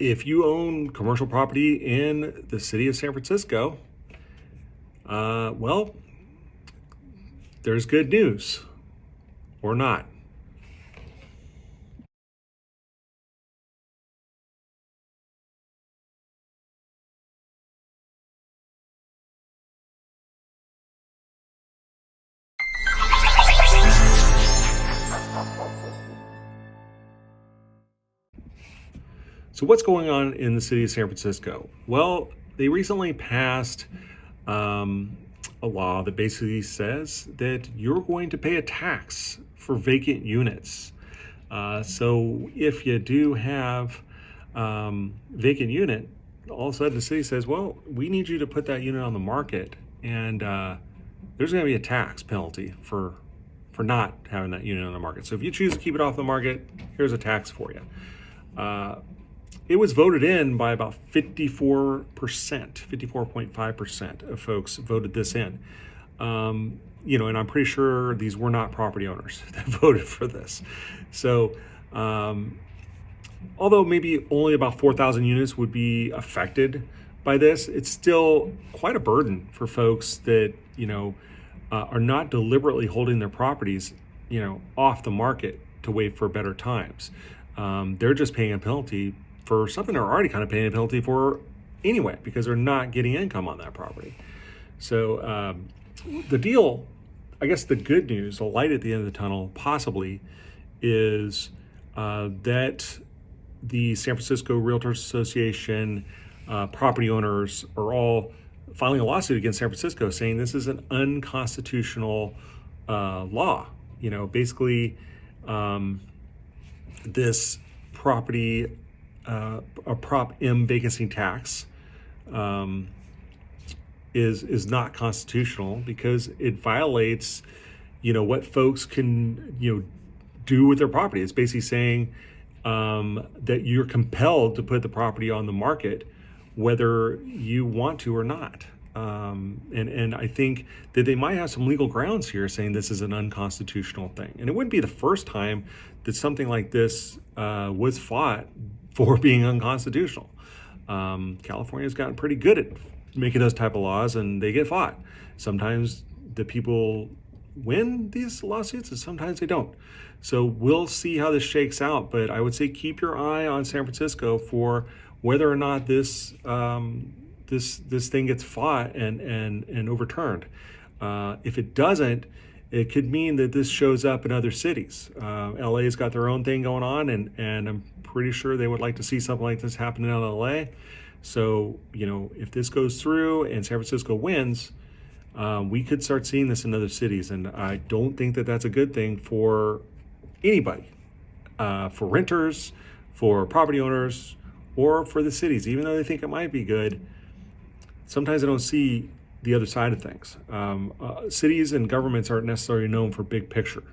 if you own commercial property in the city of San Francisco, well, there's good news, or not. So what's going on in the city of San Francisco? Well, they recently passed a law that basically says that you're going to pay a tax for vacant units. So if you do have vacant unit, all of a sudden the city says, well, we need you to put that unit on the market, and there's going to be a tax penalty for not having that unit on the market. So if you choose to keep it off the market, here's a tax for you. It was voted in by about 54%, 54.5% of folks voted this in. And I'm pretty sure these were not property owners that voted for this. So, although maybe only about 4,000 units would be affected by this, it's still quite a burden for folks that, are not deliberately holding their properties, off the market to wait for better times. They're just paying a penalty for something they're already kind of paying a penalty for anyway, because they're not getting income on that property. So the deal, I guess the good news, the light at the end of the tunnel possibly, is that the San Francisco Realtors Association, property owners are all filing a lawsuit against San Francisco saying this is an unconstitutional law. Basically this property, a Prop M vacancy tax is not constitutional because it violates, what folks can, do with their property. It's basically saying that you're compelled to put the property on the market whether you want to or not. And I think that they might have some legal grounds here saying this is an unconstitutional thing. And it wouldn't be the first time that something like this was fought for being unconstitutional. California's gotten pretty good at making those type of laws, and they get fought. Sometimes the people win these lawsuits and sometimes they don't. So we'll see how this shakes out, but I would say keep your eye on San Francisco for whether or not this this thing gets fought and overturned. If it doesn't, it could mean that this shows up in other cities. LA's got their own thing going on, and I'm pretty sure they would like to see something like this happen in LA. So, if this goes through and San Francisco wins, we could start seeing this in other cities. And I don't think that that's a good thing for anybody, for renters, for property owners, or for the cities. Even though they think it might be good, sometimes they don't see the other side of things. Cities and governments aren't necessarily known for big picture.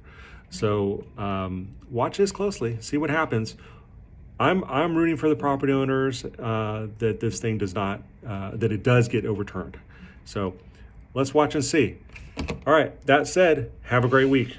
So watch this closely, see what happens. I'm rooting for the property owners that this thing does not, that it does get overturned. So let's watch and see. All right, that said, have a great week.